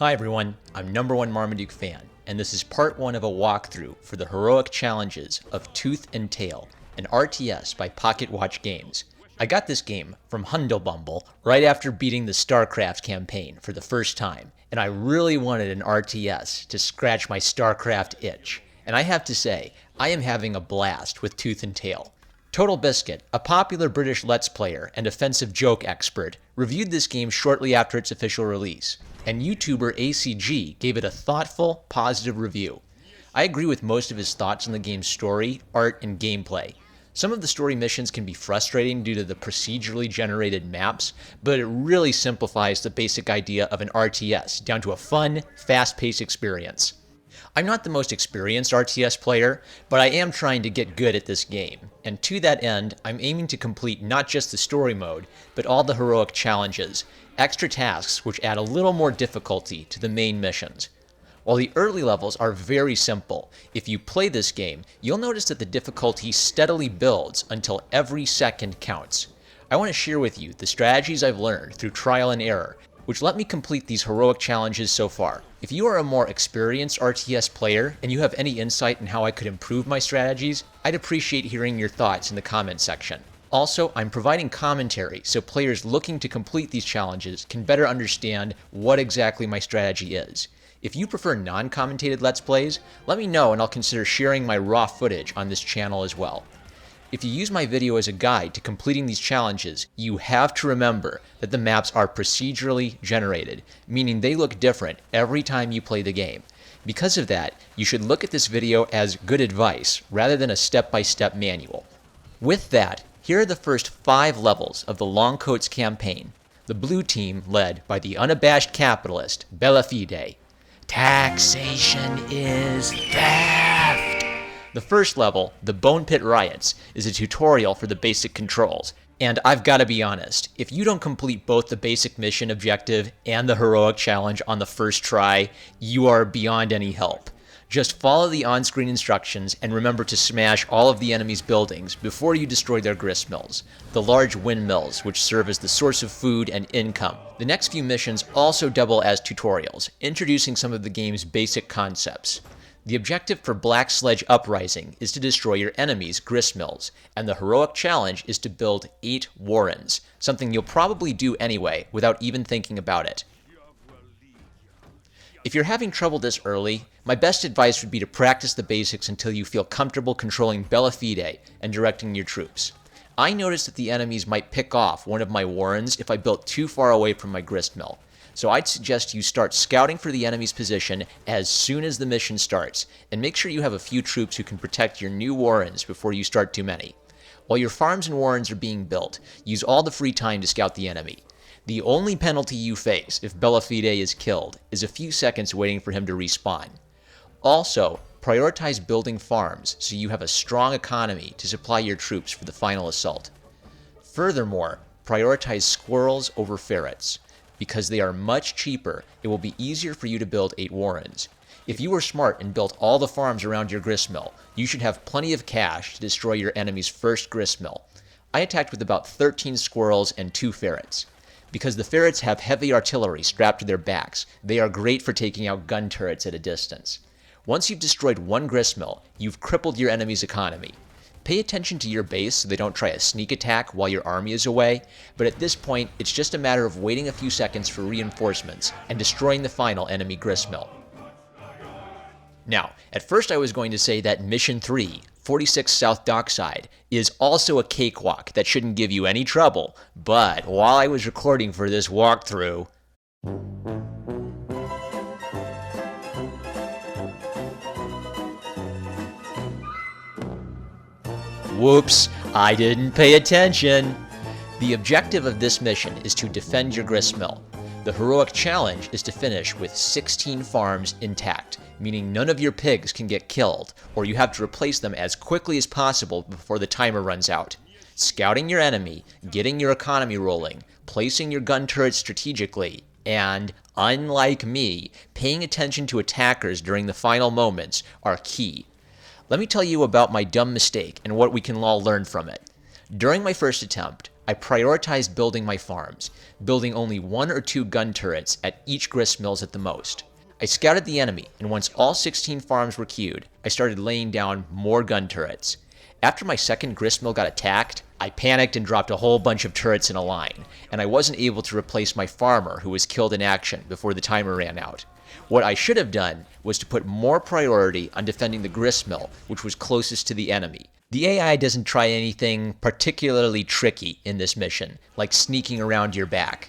Hi everyone, I'm #1 Marmaduke fan, and this is part 1 of a walkthrough for the heroic challenges of Tooth and Tail, an RTS by Pocket Watch Games. I got this game from Hundlebumble right after beating the StarCraft campaign for the first time, and I really wanted an RTS to scratch my StarCraft itch. And I have to say, I am having a blast with Tooth and Tail. Total Biscuit, a popular British Let's Player and offensive joke expert, reviewed this game shortly after its official release, and YouTuber ACG gave it a thoughtful, positive review. I agree with most of his thoughts on the game's story, art, and gameplay. Some of the story missions can be frustrating due to the procedurally generated maps, but it really simplifies the basic idea of an RTS down to a fun, fast-paced experience. I'm not the most experienced RTS player, but I am trying to get good at this game, and to that end, I'm aiming to complete not just the story mode, but all the heroic challenges, extra tasks which add a little more difficulty to the main missions. While the early levels are very simple, if you play this game, you'll notice that the difficulty steadily builds until every second counts. I want to share with you the strategies I've learned through trial and error, which let me complete these heroic challenges so far. If you are a more experienced RTS player and you have any insight in how I could improve my strategies, I'd appreciate hearing your thoughts in the comments section. Also, I'm providing commentary so players looking to complete these challenges can better understand what exactly my strategy is. If you prefer non-commentated Let's Plays, let me know and I'll consider sharing my raw footage on this channel as well. If you use my video as a guide to completing these challenges, you have to remember that the maps are procedurally generated, meaning they look different every time you play the game. Because of that, you should look at this video as good advice rather than a step-by-step manual. With that, here are the first 5 levels of the Longcoats campaign. The blue team led by the unabashed capitalist, Belafide. Taxation is theft! The first level, the Bone Pit Riots, is a tutorial for the basic controls. And I've got to be honest, if you don't complete both the basic mission objective and the heroic challenge on the first try, you are beyond any help. Just follow the on-screen instructions and remember to smash all of the enemy's buildings before you destroy their gristmills, the large windmills which serve as the source of food and income. The next few missions also double as tutorials, introducing some of the game's basic concepts. The objective for Blackshear Uprising is to destroy your enemy's gristmills, and the heroic challenge is to build 8 warrens, something you'll probably do anyway without even thinking about it. If you're having trouble this early, my best advice would be to practice the basics until you feel comfortable controlling Belafide and directing your troops. I noticed that the enemies might pick off one of my warrens if I built too far away from my gristmill. So I'd suggest you start scouting for the enemy's position as soon as the mission starts, and make sure you have a few troops who can protect your new warrens before you start too many. While your farms and warrens are being built, use all the free time to scout the enemy. The only penalty you face if Belafide is killed is a few seconds waiting for him to respawn. Also, prioritize building farms so you have a strong economy to supply your troops for the final assault. Furthermore, prioritize squirrels over ferrets. Because they are much cheaper, it will be easier for you to build 8 warrens. If you were smart and built all the farms around your gristmill, you should have plenty of cash to destroy your enemy's first gristmill. I attacked with about 13 squirrels and 2 ferrets. Because the ferrets have heavy artillery strapped to their backs, they are great for taking out gun turrets at a distance. Once you've destroyed 1 gristmill, you've crippled your enemy's economy. Pay attention to your base so they don't try a sneak attack while your army is away, but at this point, it's just a matter of waiting a few seconds for reinforcements and destroying the final enemy gristmill. Now, at first I was going to say that Mission 3, 46 South Dockside, is also a cakewalk that shouldn't give you any trouble, but while I was recording for this walkthrough, whoops, I didn't pay attention. The objective of this mission is to defend your gristmill. The heroic challenge is to finish with 16 farms intact, meaning none of your pigs can get killed, or you have to replace them as quickly as possible before the timer runs out. Scouting your enemy, getting your economy rolling, placing your gun turrets strategically, and, unlike me, paying attention to attackers during the final moments are key. Let me tell you about my dumb mistake and what we can all learn from it. During my first attempt, I prioritized building my farms, building only 1 or 2 gun turrets at each gristmills at the most. I scouted the enemy, and once all 16 farms were queued, I started laying down more gun turrets. After my second gristmill got attacked, I panicked and dropped a whole bunch of turrets in a line, and I wasn't able to replace my farmer who was killed in action before the timer ran out. What I should have done was to put more priority on defending the gristmill, which was closest to the enemy. The AI doesn't try anything particularly tricky in this mission, like sneaking around your back.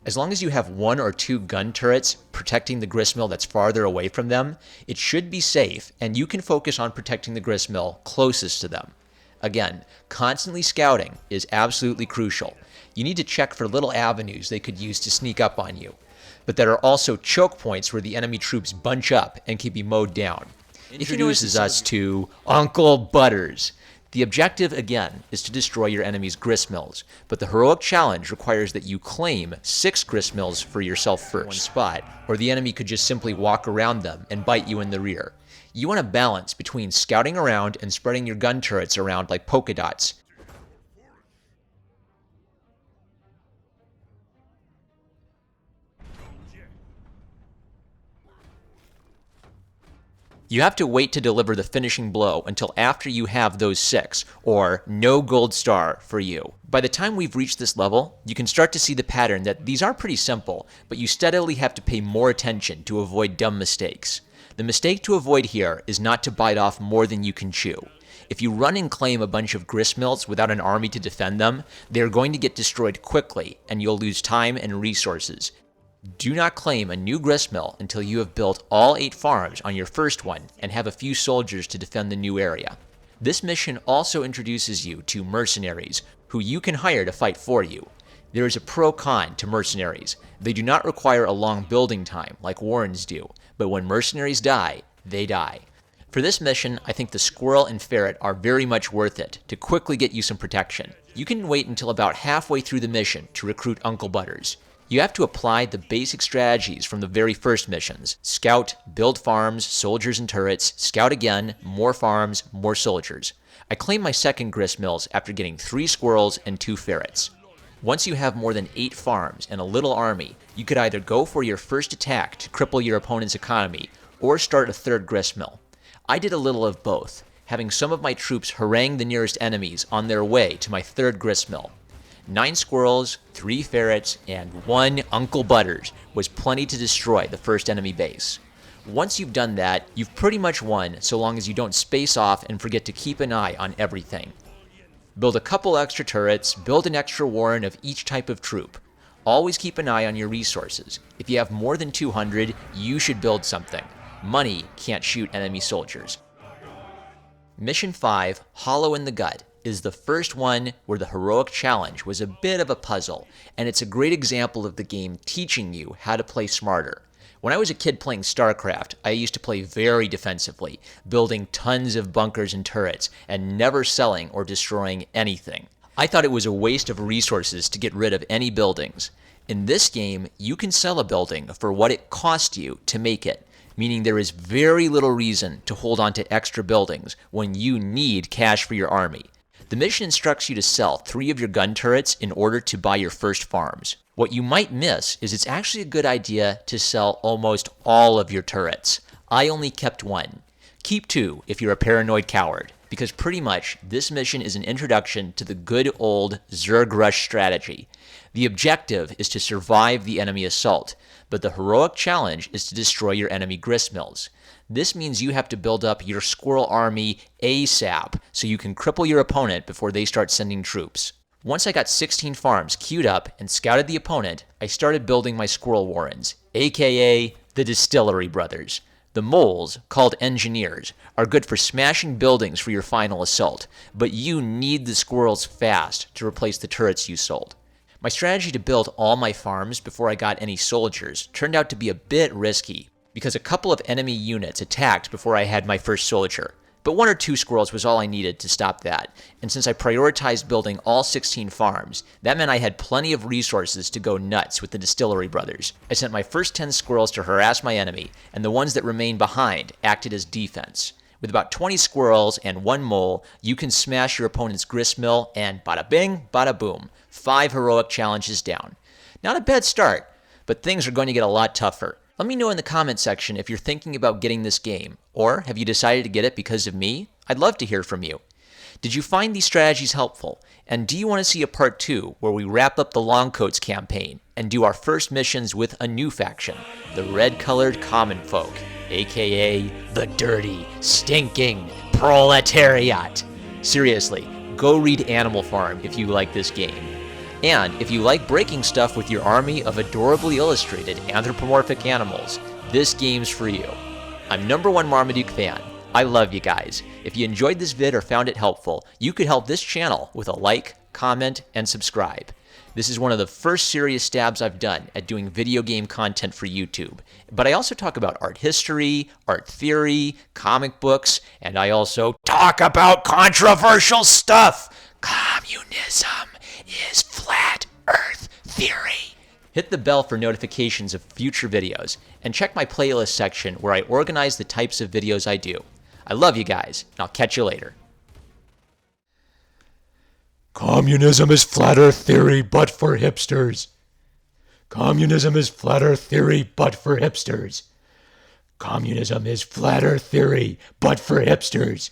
As long as you have 1 or 2 gun turrets protecting the gristmill that's farther away from them, it should be safe, and you can focus on protecting the gristmill closest to them. Again, constantly scouting is absolutely crucial. You need to check for little avenues they could use to sneak up on you. But there are also choke points where the enemy troops bunch up and can be mowed down. Introduces us to Uncle Butters. The objective, again, is to destroy your enemy's gristmills, but the heroic challenge requires that you claim 6 gristmills for yourself first, one spot, or the enemy could just simply walk around them and bite you in the rear. You want to balance between scouting around and spreading your gun turrets around like polka dots. You have to wait to deliver the finishing blow until after you have those 6, or no gold star for you. By the time we've reached this level, you can start to see the pattern that these are pretty simple, but you steadily have to pay more attention to avoid dumb mistakes. The mistake to avoid here is not to bite off more than you can chew. If you run and claim a bunch of gristmills without an army to defend them, they are going to get destroyed quickly, and you'll lose time and resources. Do not claim a new gristmill until you have built all 8 farms on your first one and have a few soldiers to defend the new area. This mission also introduces you to mercenaries, who you can hire to fight for you. There is a pro-con to mercenaries. They do not require a long building time like warrens do, but when mercenaries die, they die. For this mission, I think the squirrel and ferret are very much worth it to quickly get you some protection. You can wait until about halfway through the mission to recruit Uncle Butters. You have to apply the basic strategies from the very first missions. Scout, build farms, soldiers and turrets, scout again, more farms, more soldiers. I claimed my second gristmills after getting 3 squirrels and 2 ferrets. Once you have more than 8 farms and a little army, you could either go for your first attack to cripple your opponent's economy, or start a third gristmill. I did a little of both, having some of my troops harangue the nearest enemies on their way to my third gristmill. 9 squirrels, 3 ferrets, and 1 Uncle Butters was plenty to destroy the first enemy base. Once you've done that, you've pretty much won so long as you don't space off and forget to keep an eye on everything. Build a couple extra turrets, build an extra warren of each type of troop. Always keep an eye on your resources. If you have more than 200, you should build something. Money can't shoot enemy soldiers. Mission 5, Hollow in the Gut, is the first one where the heroic challenge was a bit of a puzzle, and it's a great example of the game teaching you how to play smarter. When I was a kid playing StarCraft, I used to play very defensively, building tons of bunkers and turrets, and never selling or destroying anything. I thought it was a waste of resources to get rid of any buildings. In this game, you can sell a building for what it cost you to make it, meaning there is very little reason to hold on to extra buildings when you need cash for your army. The mission instructs you to sell 3 of your gun turrets in order to buy your first farms. What you might miss is it's actually a good idea to sell almost all of your turrets. I only kept 1. Keep 2 if you're a paranoid coward, because pretty much this mission is an introduction to the good old Zerg Rush strategy. The objective is to survive the enemy assault, but the heroic challenge is to destroy your enemy gristmills. This means you have to build up your squirrel army ASAP so you can cripple your opponent before they start sending troops. Once I got 16 farms queued up and scouted the opponent, I started building my squirrel warrens, aka the Distillery Brothers. The moles, called engineers, are good for smashing buildings for your final assault, but you need the squirrels fast to replace the turrets you sold. My strategy to build all my farms before I got any soldiers turned out to be a bit risky, because a couple of enemy units attacked before I had my first soldier. But 1 or 2 squirrels was all I needed to stop that, and since I prioritized building all 16 farms, that meant I had plenty of resources to go nuts with the Distillery Brothers. I sent my first 10 squirrels to harass my enemy, and the ones that remained behind acted as defense. With about 20 squirrels and 1 mole, you can smash your opponent's grist mill, and bada bing, bada boom, 5 heroic challenges down. Not a bad start, but things are going to get a lot tougher. Let me know in the comment section if you're thinking about getting this game, or have you decided to get it because of me? I'd love to hear from you. Did you find these strategies helpful? And do you want to see a part 2 where we wrap up the Longcoats campaign and do our first missions with a new faction, the Red-Colored Common Folk, aka the Dirty, Stinking Proletariat? Seriously, go read Animal Farm if you like this game. And if you like breaking stuff with your army of adorably illustrated anthropomorphic animals, this game's for you. I'm #1 Marmaduke fan. I love you guys. If you enjoyed this vid or found it helpful, you could help this channel with a like, comment, and subscribe. This is one of the first serious stabs I've done at doing video game content for YouTube. But I also talk about art history, art theory, comic books, and I also talk about controversial stuff. Communism is flat earth theory. Hit the bell for notifications of future videos, and check my playlist section where I organize the types of videos I do. I love you guys, and I'll catch you later. Communism is flat earth theory, but for hipsters. Communism is flat earth theory, but for hipsters. Communism is flat earth theory, but for hipsters.